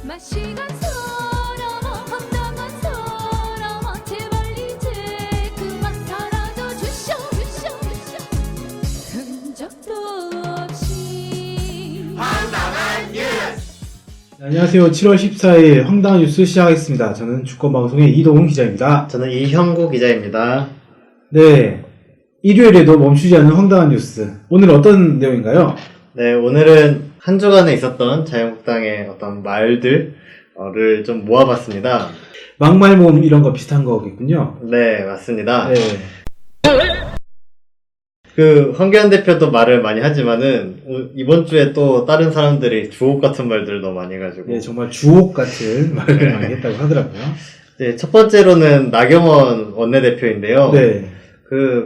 마시간 사람아 황당한 사람아 제발 이제 그만 사라져 주셔 흔적도 없이 황당한 뉴스. 안녕하세요. 7월 14일 황당한 뉴스 시작하겠습니다. 저는 주권방송의 이동훈 기자입니다. 저는 이형구 기자입니다. 네, 일요일에도 멈추지 않는 황당한 뉴스. 오늘 어떤 내용인가요? 네, 오늘은 한 주간에 있었던 자유한국당의 어떤 말들을 좀 모아봤습니다. 막말모음 이런 거 비슷한 거겠군요. 네, 맞습니다. 네. 황교안 대표도 말을 많이 하지만은 이번 주에 또 다른 사람들이 주옥 같은 말들을 너무 많이 해가지고 네, 정말 주옥 같은 말을 많이 했다고 하더라고요. 네, 첫 번째로는 나경원 원내대표인데요. 네.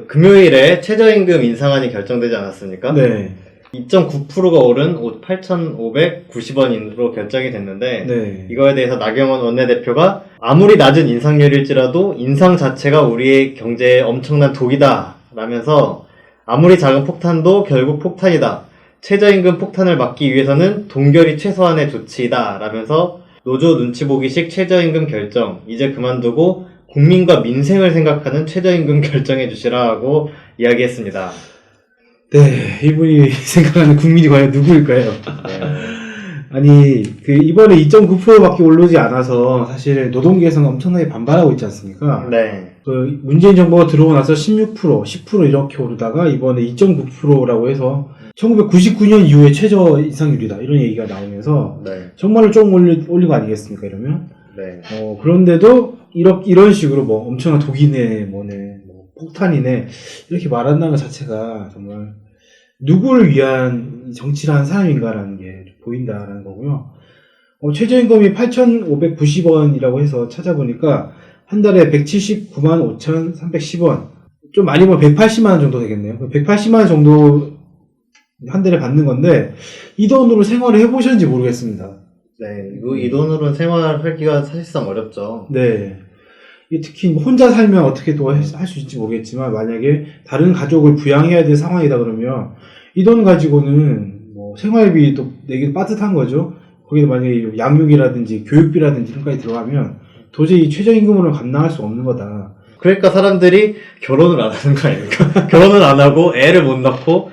금요일에 최저임금 인상안이 결정되지 않았습니까? 네. 2.9%가 오른 8,590원으로 결정이 됐는데 네. 이거에 대해서 나경원 원내대표가 아무리 낮은 인상률일지라도 인상 자체가 우리의 경제에 엄청난 독이다 라면서 아무리 작은 폭탄도 결국 폭탄이다. 최저임금 폭탄을 막기 위해서는 동결이 최소한의 조치이다 라면서 노조 눈치 보기식 최저임금 결정 이제 그만두고 국민과 민생을 생각하는 최저임금 결정해 주시라고 이야기했습니다. 네, 이분이 생각하는 국민이 과연 누구일까요? 네. 아니, 이번에 2.9%밖에 오르지 않아서 사실 노동계에서는 엄청나게 반발하고 있지 않습니까? 네. 문재인 정부가 들어오고 나서 16%, 10% 이렇게 오르다가 이번에 2.9%라고 해서 1999년 이후에 최저 인상률이다. 이런 얘기가 나오면서 네. 정말로 조금 올린 거 아니겠습니까? 이러면? 네. 그런데도 이런 식으로 뭐 엄청난 독이네, 뭐네, 뭐 폭탄이네, 이렇게 말한다는 것 자체가 정말 누구를 위한 정치를 하는 사람인가라는 게 보인다라는 거고요. 최저임금이 8,590원이라고 해서 찾아보니까 한 달에 179만 5,310원. 좀 많이 보면 180만원 정도 되겠네요. 180만원 정도 한 달에 받는 건데, 이 돈으로 생활을 해보셨는지 모르겠습니다. 네, 이 돈으로는 생활하기가 사실상 어렵죠. 네. 특히 혼자 살면 어떻게 또 할 수 있을지 모르겠지만, 만약에 다른 가족을 부양해야 될 상황이다 그러면, 이 돈 가지고는 뭐 생활비도 내기 빠듯한 거죠. 거기에 만약에 양육이라든지 교육비라든지 이런 까지 들어가면, 도저히 최저임금으로는 감당할 수 없는 거다. 그러니까 사람들이 결혼을 안 하는 거 아닙니까? 결혼을 안 하고 애를 못 낳고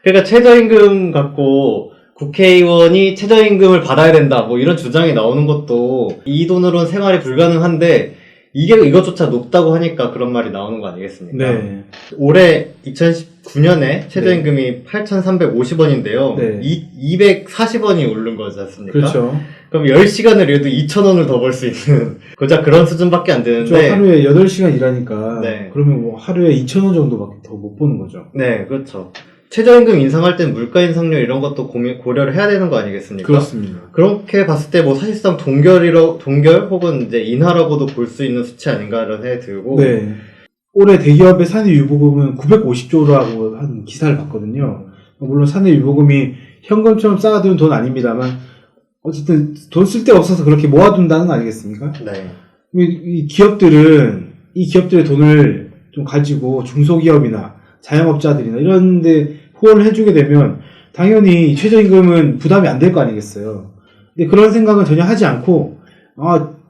그러니까 최저임금 갖고 국회의원이 최저임금을 받아야 된다 뭐 이런 주장이 나오는 것도 이 돈으로는 생활이 불가능한데 이것조차 높다고 하니까 그런 말이 나오는 거 아니겠습니까? 네. 올해 2019년에 최저임금이 8,350원인데요. 네. 240원이 오른 거지 않습니까? 그렇죠. 그럼 10시간을 일해도 2,000원을 더 벌 수 있는 고작 그런 수준밖에 안 되는데 그렇죠. 하루에 8시간 일하니까 네. 그러면 뭐 하루에 2,000원 정도밖에 더 못 버는 거죠. 네, 그렇죠. 최저임금 인상할 땐 물가 인상률 이런 것도 고려를 해야 되는 거 아니겠습니까? 그렇습니다. 그렇게 봤을 때 뭐 사실상 동결 혹은 이제 인하라고도 볼 수 있는 수치 아닌가 이런 생각이 들고 네. 올해 대기업의 사내유보금은 950조라고 한 기사를 봤거든요. 물론 사내유보금이 현금처럼 쌓아두는 돈 아닙니다만 어쨌든 돈 쓸 데 없어서 그렇게 모아둔다는 거 아니겠습니까? 네. 이 기업들의 돈을 좀 가지고 중소기업이나 자영업자들이나 이런 데 후원을 해주게 되면 당연히 최저임금은 부담이 안 될 거 아니겠어요. 근데 그런 생각은 전혀 하지 않고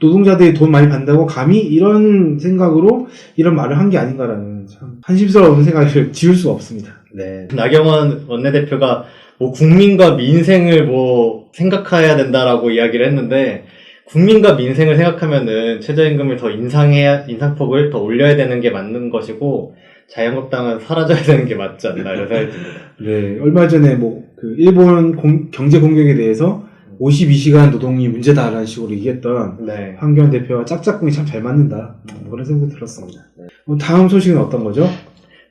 노동자들이 돈 많이 받는다고 감히 이런 생각으로 이런 말을 한 게 아닌가라는 참 한심스러운 생각을 지울 수가 없습니다. 네. 나경원 원내대표가 뭐 국민과 민생을 뭐 생각해야 된다라고 이야기를 했는데 국민과 민생을 생각하면은 최저임금을 더 인상폭을 더 올려야 되는 게 맞는 것이고 자유한국당은 사라져야 되는 게 맞지 않나 이런 생각이 듭니다. 네, 얼마 전에 일본 경제 공격에 대해서 52시간 노동이 문제다라는 식으로 얘기했던 네. 황교안 대표와 짝짝꿍이 참 잘 맞는다. 그런 생각이 들었습니다. 다음 소식은 어떤 거죠?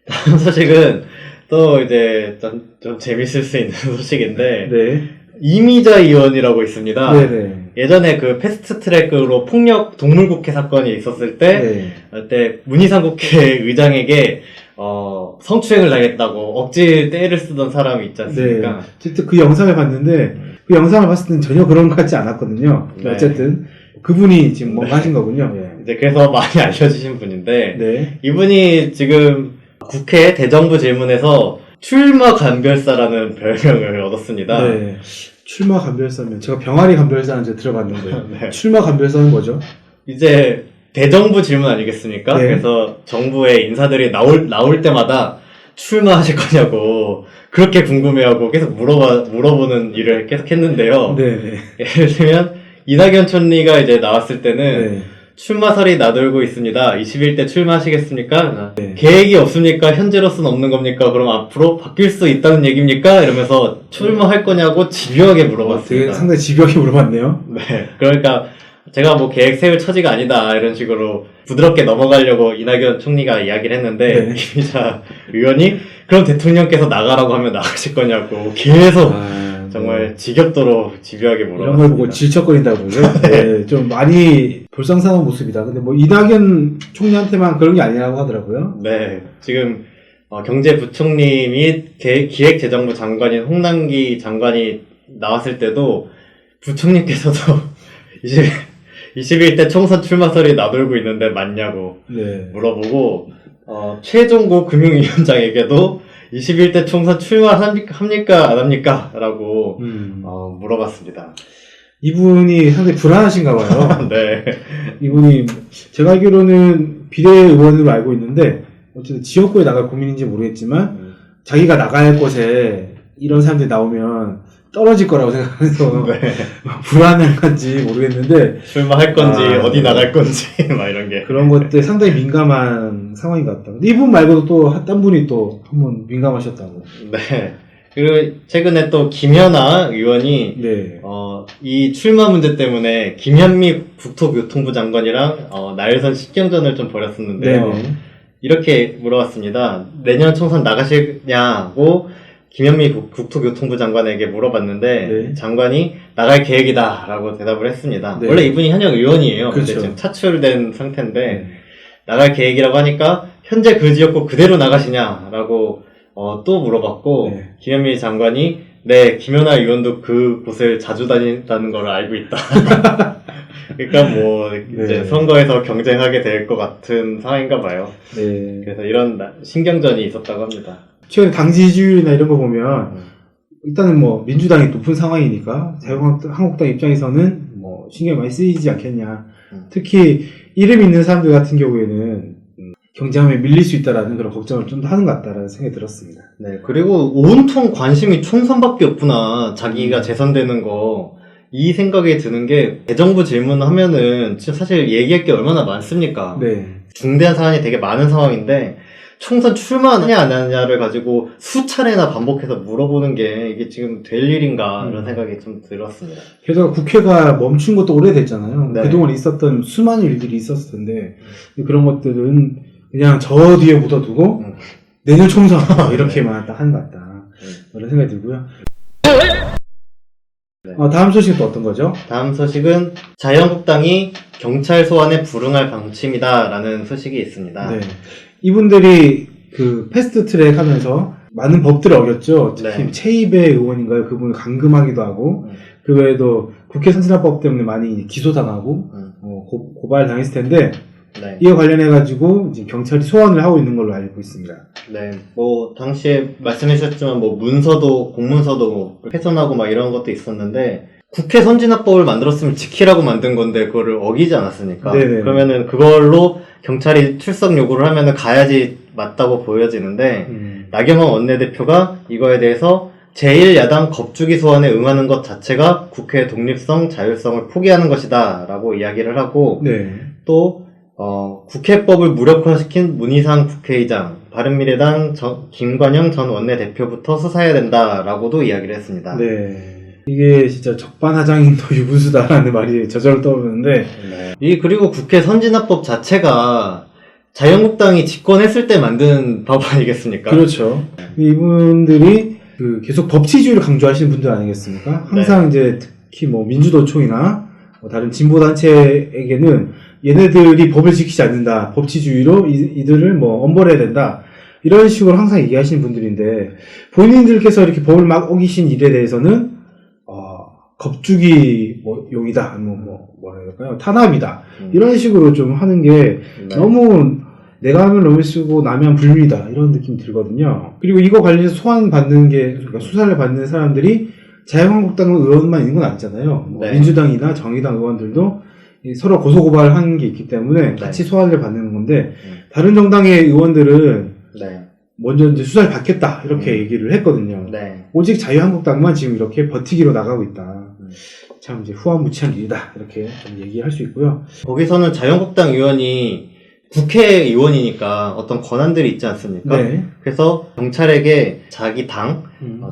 다음 소식은 또 이제 좀 재밌을 수 있는 소식인데 네. 이미자 의원이라고 있습니다. 네네. 예전에 패스트트랙으로 폭력 동물국회 사건이 있었을 때 네. 그때 문희상 국회의장에게 성추행을 당했다고 억지 때를 쓰던 사람이 있지 않습니까? 네. 어쨌든 그 영상을 봤는데 그 영상을 봤을 때는 전혀 그런 것 같지 않았거든요. 네. 어쨌든 그분이 지금 뭔가 하신 거군요. 네. 이제 그래서 많이 알려주신 분인데 네. 이분이 지금 국회 대정부 질문에서 출마 간별사라는 별명을 얻었습니다. 네. 출마 간별사면 제가 병아리 간별사는 제가 들어봤는데 네. 출마 간별사는 뭐죠? 이제 대정부 질문 아니겠습니까? 네. 그래서 정부의 인사들이 나올 때마다 출마하실 거냐고 그렇게 궁금해하고 계속 물어보는 일을 계속 했는데요. 네. 예를 들면 이낙연 총리가 이제 나왔을 때는 네. 출마설이 나돌고 있습니다. 21대 출마하시겠습니까? 네. 계획이 없습니까? 현재로서는 없는 겁니까? 그럼 앞으로 바뀔 수 있다는 얘기입니까? 이러면서 출마할 거냐고 집요하게 되게 물어봤습니다. 상당히 집요하게 물어봤네요. 네. 그러니까 제가 뭐 계획 세울 처지가 아니다 이런 식으로 부드럽게 넘어가려고 이낙연 총리가 이야기를 했는데 네. 김희자 의원이 그럼 대통령께서 나가라고 하면 나가실 거냐고 계속 정말 지겹도록 집요하게 이런 걸 물어봤습니다. 보고 질척거린다고 그러죠. 네, 좀 많이 불쌍스러운 모습이다. 근데 뭐 이낙연 총리한테만 그런 게 아니라고 하더라고요. 네, 지금 경제부총리 및 기획재정부 장관인 홍남기 장관이 나왔을 때도 부총리께서도 21대 총선 출마설이 나돌고 있는데 맞냐고 네. 물어보고 최종구 금융위원장에게도 21대 총선 출마합니까 안 합니까? 라고 물어봤습니다. 이분이 상당히 불안하신가 봐요. 네. 이분이 제가 알기로는 비례의원으로 알고 있는데 어쨌든 지역구에 나갈 고민인지 모르겠지만 자기가 나갈 곳에 이런 사람들이 나오면 떨어질 거라고 생각해서 네. 불안한 건지 모르겠는데 출마할 건지 어디 나갈 건지 막 이런 게 그런 것들 상당히 민감한 상황인 것 같다. 근데 이분 말고도 또 딴 분이 또 한 번 민감하셨다고. 네. 그리고 최근에 또 김연아 의원이 네. 이 출마 문제 때문에 김현미 국토교통부 장관이랑 나일선 신경전을 좀 벌였었는데요. 네네. 이렇게 물어봤습니다. 내년 총선 나가시냐고 김현미 국토교통부 장관에게 물어봤는데 네. 장관이 나갈 계획이다 라고 대답을 했습니다. 네. 원래 이분이 현역 의원이에요. 근데 그렇죠. 지금 차출된 상태인데 네. 나갈 계획이라고 하니까 현재 그 지역구 그대로 나가시냐라고 또 물어봤고 네. 김현미 장관이 네 김연아 의원도 그곳을 자주 다닌다는 걸 알고 있다. 그러니까 뭐 이제 네. 선거에서 경쟁하게 될 것 같은 상황인가 봐요. 네. 그래서 이런 신경전이 있었다고 합니다. 최근 당 지지율이나 이런 거 보면 일단은 뭐 민주당이 높은 상황이니까 자유한국당 입장에서는 뭐 신경 많이 쓰이지 않겠냐. 특히 이름 있는 사람들 같은 경우에는 경쟁하면 밀릴 수 있다라는 그런 걱정을 좀 더 하는 것 같다라는 생각이 들었습니다. 네, 그리고 온통 관심이 총선밖에 없구나. 자기가 재선되는 거. 이 생각이 드는 게 대정부 질문하면은 진짜 사실 얘기할 게 얼마나 많습니까? 네. 중대한 사안이 되게 많은 상황인데 총선 출마하느냐 안 하느냐를 가지고 수차례나 반복해서 물어보는 게 이게 지금 될 일인가 이런 생각이 좀 들었습니다. 게다가 국회가 멈춘 것도 오래됐잖아요. 네. 그동안 있었던 수많은 일들이 있었을 텐데 그런 것들은 그냥 저 뒤에 묻어두고 내년 총선 이렇게만 딱 하는 것 같다. 그런 생각이 들고요. 네. 다음 소식은 또 어떤 거죠? 다음 소식은 자유한국당이 경찰 소환에 불응할 방침이다라는 소식이 있습니다. 네. 이분들이 그 패스트 트랙 하면서 많은 법들을 어겼죠. 특히 네. 최이배 의원인가요? 그분을 감금하기도 하고, 그 외에도 국회 선진화법 때문에 많이 기소당하고, 고발 당했을 텐데, 네. 이와 관련해가지고, 이제 경찰이 소환을 하고 있는 걸로 알고 있습니다. 네, 뭐 당시에 말씀하셨지만 뭐 문서도 공문서도 뭐 훼손하고 막 이런 것도 있었는데 국회 선진화법을 만들었으면 지키라고 만든 건데 그거를 어기지 않았으니까 네네. 그러면은 그걸로 경찰이 출석 요구를 하면은 가야지 맞다고 보여지는데 나경원 원내대표가 이거에 대해서 제1야당 겁주기 소환에 응하는 것 자체가 국회의 독립성, 자율성을 포기하는 것이다 라고 이야기를 하고 네. 또 국회법을 무력화시킨 문희상 국회의장, 바른미래당 김관영 전 원내대표부터 수사해야 된다라고도 이야기를 했습니다. 네. 이게 진짜 적반하장인 유분수다라는 말이 저절로 떠오르는데, 네. 그리고 국회 선진화법 자체가 자유한국당이 집권했을 때 만든 법 아니겠습니까? 그렇죠. 이분들이 계속 법치주의를 강조하시는 분들 아니겠습니까? 항상 이제 특히 뭐 민주노총이나 다른 진보단체에게는 얘네들이 법을 지키지 않는다. 법치주의로 이들을 뭐 엄벌해야 된다. 이런 식으로 항상 얘기하시는 분들인데 본인들께서 이렇게 법을 막 어기신 일에 대해서는 겁주기 용이다. 뭐라 해야 될까요? 탄압이다. 이런 식으로 좀 하는 게 너무 내가 하면 너무 쓰고 남이 하면 불미다. 이런 느낌이 들거든요. 그리고 이거 관련해서 소환 받는 게 그러니까 수사를 받는 사람들이 자유한국당 의원만 있는 건 아니잖아요. 뭐 네. 민주당이나 정의당 의원들도 이 서로 고소고발하는 게 있기 때문에 같이 소환을 받는 건데 다른 정당의 의원들은 네. 먼저 이제 수사를 받겠다 이렇게 얘기를 했거든요. 네. 오직 자유한국당만 지금 이렇게 버티기로 나가고 있다. 참 이제 후한무치한 일이다 이렇게 좀 얘기할 수 있고요. 거기서는 자유한국당 의원이 국회의원이니까 어떤 권한들이 있지 않습니까? 네. 그래서 경찰에게 자기 당,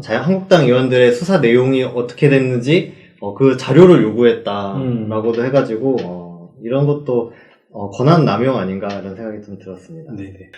자유한국당 의원들의 수사 내용이 어떻게 됐는지 그 자료를 요구했다라고도 해가지고 이런 것도 권한 남용 아닌가 이런 생각이 좀 들었습니다. 네네.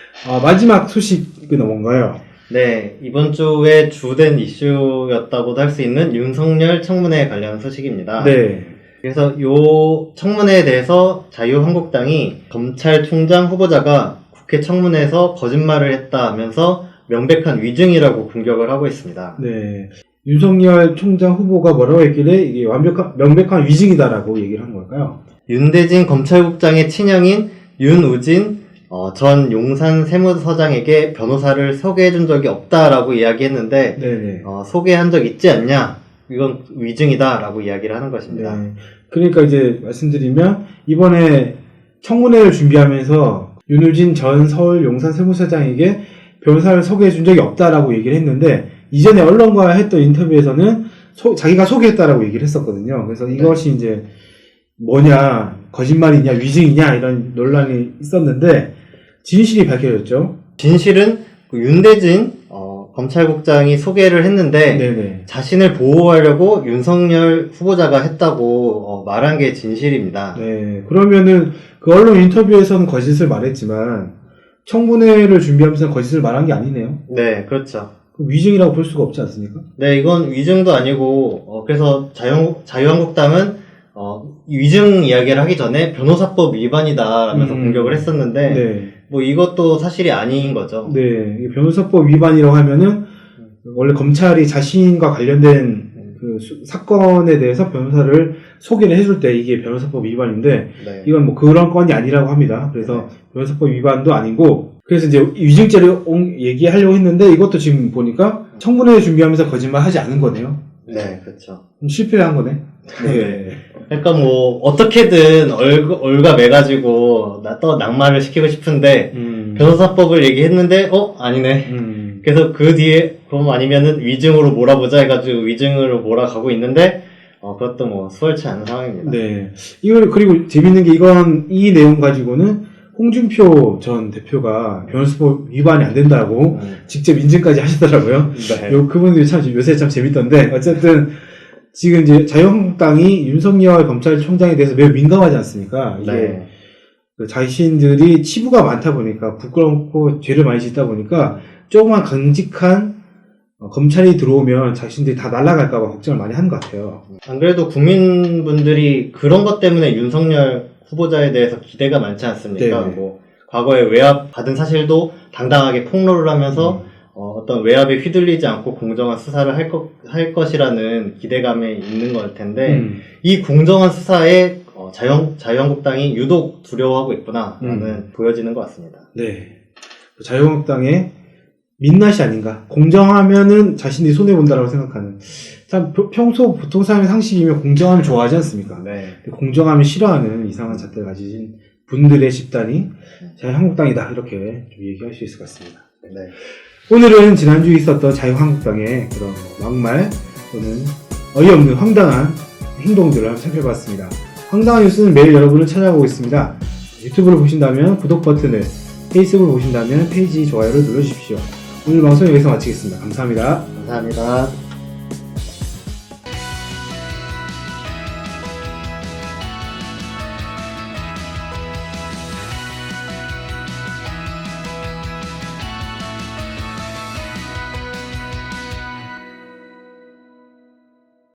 마지막 소식은 뭔가요? 네, 이번 주에 주된 이슈였다고도 할 수 있는 윤석열 청문회 관련 소식입니다. 네. 그래서 요 청문회에 대해서 자유한국당이 검찰총장 후보자가 국회 청문회에서 거짓말을 했다 하면서 명백한 위증이라고 공격을 하고 있습니다. 네. 윤석열 총장 후보가 뭐라고 했길래 이게 명백한 위증이다라고 얘기를 한 걸까요? 윤대진 검찰국장의 친형인 윤우진 전 용산 세무서장에게 변호사를 소개해준 적이 없다라고 이야기했는데 네네. 소개한 적 있지 않냐? 이건 위증이다라고 이야기를 하는 것입니다. 네. 그러니까 이제 말씀드리면 이번에 청문회를 준비하면서 윤우진 전 서울 용산 세무서장에게 변호사를 소개해 준 적이 없다라고 얘기를 했는데 이전에 언론과 했던 인터뷰에서는 자기가 소개했다라고 얘기를 했었거든요. 그래서 이것이 이제 뭐냐, 거짓말이냐, 위증이냐 이런 논란이 있었는데 진실이 밝혀졌죠. 진실은 그 윤대진 검찰국장이 소개를 했는데 네네. 자신을 보호하려고 윤석열 후보자가 했다고 말한 게 진실입니다. 네. 그러면은 그 언론 인터뷰에서는 거짓을 말했지만 청문회를 준비하면서 거짓을 말한 게 아니네요. 네, 그렇죠. 위증이라고 볼 수가 없지 않습니까? 네, 이건 위증도 아니고 그래서 자유한국당은 위증 이야기를 하기 전에 변호사법 위반이다라면서 공격을 했었는데 네. 뭐 이것도 사실이 아닌 거죠. 네. 이게 변호사법 위반이라고 하면은 원래 검찰이 자신과 관련된 그 사건에 대해서 변호사를 소개를 해줄 때 이게 변호사법 위반인데 네. 이건 뭐 그런 건이 아니라고 합니다. 그래서 변호사법 위반도 아니고 그래서 이제 위증죄를 얘기하려고 했는데 이것도 지금 보니까 청문회 준비하면서 거짓말 하지 않은 거네요. 네, 그렇죠. 실패를 한 거네. 네. 그러니까 뭐 어떻게든 올가매가지고 또 낙마를 시키고 싶은데 변호사법을 얘기했는데 아니네. 그래서 그 뒤에 그럼 아니면은 위증으로 몰아보자 해가지고 위증으로 몰아가고 있는데 그것도 뭐 수월치 않은 상황입니다. 네. 이걸 그리고 재밌는 게 이 내용 가지고는 홍준표 전 대표가 변호사법 위반이 안 된다고 직접 인증까지 하시더라고요. 네. 그분들이 참 요새 참 재밌던데 어쨌든 지금 이제 자유한국당이 윤석열 검찰총장에 대해서 매우 민감하지 않습니까? 이게 네. 그 자신들이 치부가 많다 보니까 부끄럽고 죄를 많이 짓다 보니까 조그만 강직한 검찰이 들어오면 자신들이 다 날아갈까봐 걱정을 많이 하는 것 같아요. 안 그래도 국민분들이 그런 것 때문에 윤석열 후보자에 대해서 기대가 많지 않습니까? 네. 뭐 과거에 외압 받은 사실도 당당하게 폭로를 하면서 어떤 외압에 휘둘리지 않고 공정한 수사를 할 것이라는 기대감에 있는 걸 텐데 이 공정한 수사에 자유한국당이 유독 두려워하고 있구나라는 보여지는 것 같습니다. 네. 자유한국당의 민낯이 아닌가. 공정하면은 자신들이 손해본다라고 생각하는. 참, 평소 보통 사람의 상식이면 공정하면 좋아하지 않습니까? 네. 공정하면 싫어하는 이상한 잣대를 가지신 분들의 집단이 자유한국당이다. 이렇게 좀 얘기할 수 있을 것 같습니다. 네. 오늘은 지난주에 있었던 자유한국당의 그런 막말 또는 어이없는 황당한 행동들을 한번 살펴봤습니다. 황당한 뉴스는 매일 여러분을 찾아오고 있습니다. 유튜브를 보신다면 구독 버튼을, 페이스북을 보신다면 페이지 좋아요를 눌러주십시오. 오늘 방송 여기서 마치겠습니다. 감사합니다. 감사합니다.